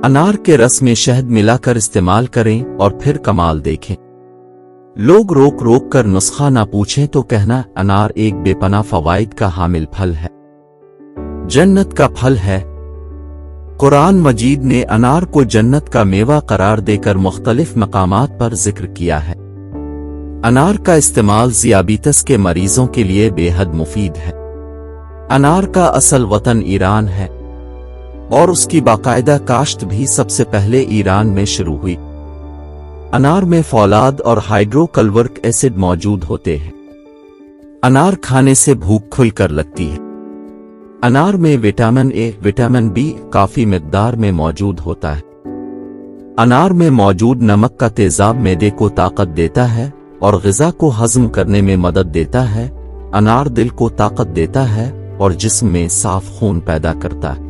انار کے رس میں شہد ملا کر استعمال کریں اور پھر کمال دیکھیں۔ لوگ روک روک کر نسخہ نہ پوچھیں تو کہنا انار ایک بے پناہ فوائد کا حامل پھل ہے، جنت کا پھل ہے۔ قرآن مجید نے انار کو جنت کا میوہ قرار دے کر مختلف مقامات پر ذکر کیا ہے۔ انار کا استعمال ذیابیطس کے مریضوں کے لیے بے حد مفید ہے۔ انار کا اصل وطن ایران ہے اور اس کی باقاعدہ کاشت بھی سب سے پہلے ایران میں شروع ہوئی۔ انار میں فولاد اور ہائیڈرو کلورک ایسڈ موجود ہوتے ہیں۔ انار کھانے سے بھوک کھل کر لگتی ہے۔ انار میں وٹامن اے، وٹامن بی کافی مقدار میں موجود ہوتا ہے۔ انار میں موجود نمک کا تیزاب معدے کو طاقت دیتا ہے اور غذا کو ہضم کرنے میں مدد دیتا ہے۔ انار دل کو طاقت دیتا ہے اور جسم میں صاف خون پیدا کرتا ہے۔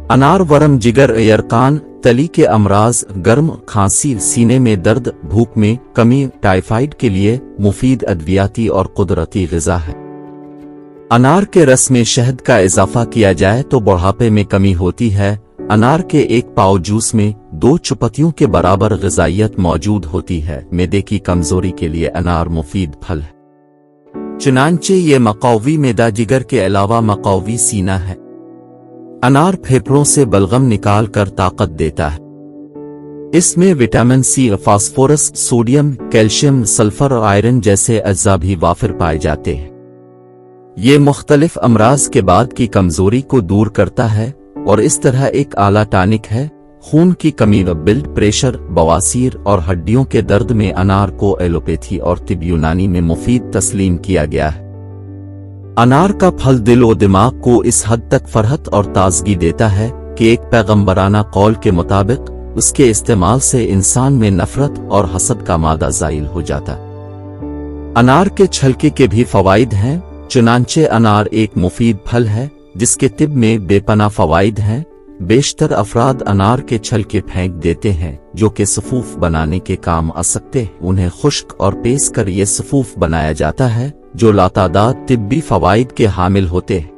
انار ورم، جگر، یرقان، تلی کے امراض، گرم کھانسی، سینے میں درد، بھوک میں کمی، ٹائیفائڈ کے لیے مفید ادویاتی اور قدرتی غذا ہے۔ انار کے رس میں شہد کا اضافہ کیا جائے تو بڑھاپے میں کمی ہوتی ہے۔ انار کے ایک پاؤ جوس میں 2 چپتیوں کے برابر غذائیت موجود ہوتی ہے۔ معدے کی کمزوری کے لیے انار مفید پھل ہے، چنانچہ یہ مقوی معدہ، جگر کے علاوہ مقوی سینہ ہے۔ انار پھیپھڑوں سے بلغم نکال کر طاقت دیتا ہے۔ اس میں vitamin C, phosphorus, sodium, calcium, sulphur اور آئرن جیسے اجزاء بھی وافر پائے جاتے ہیں۔ یہ مختلف امراض کے بعد کی کمزوری کو دور کرتا ہے اور اس طرح ایک اعلیٰ ٹانک ہے۔ خون کی کمی، بلڈ پریشر، بواسیر اور ہڈیوں کے درد میں انار کو ایلوپیتھی اور طب یونانی میں مفید تسلیم کیا گیا ہے۔ انار کا پھل دل و دماغ کو اس حد تک فرحت اور تازگی دیتا ہے کہ ایک پیغمبرانہ قول کے مطابق اس کے استعمال سے انسان میں نفرت اور حسد کا مادہ زائل ہو جاتا ہے۔ انار کے چھلکے کے بھی فوائد ہیں، چنانچہ انار ایک مفید پھل ہے جس کے طب میں بے پناہ فوائد ہیں۔ بیشتر افراد انار کے چھلکے پھینک دیتے ہیں جو کہ صفوف بنانے کے کام آ سکتے ہیں۔ انہیں خشک اور پیس کر یہ صفوف بنایا جاتا ہے جو لاتعداد طبی فوائد کے حامل ہوتے ہیں۔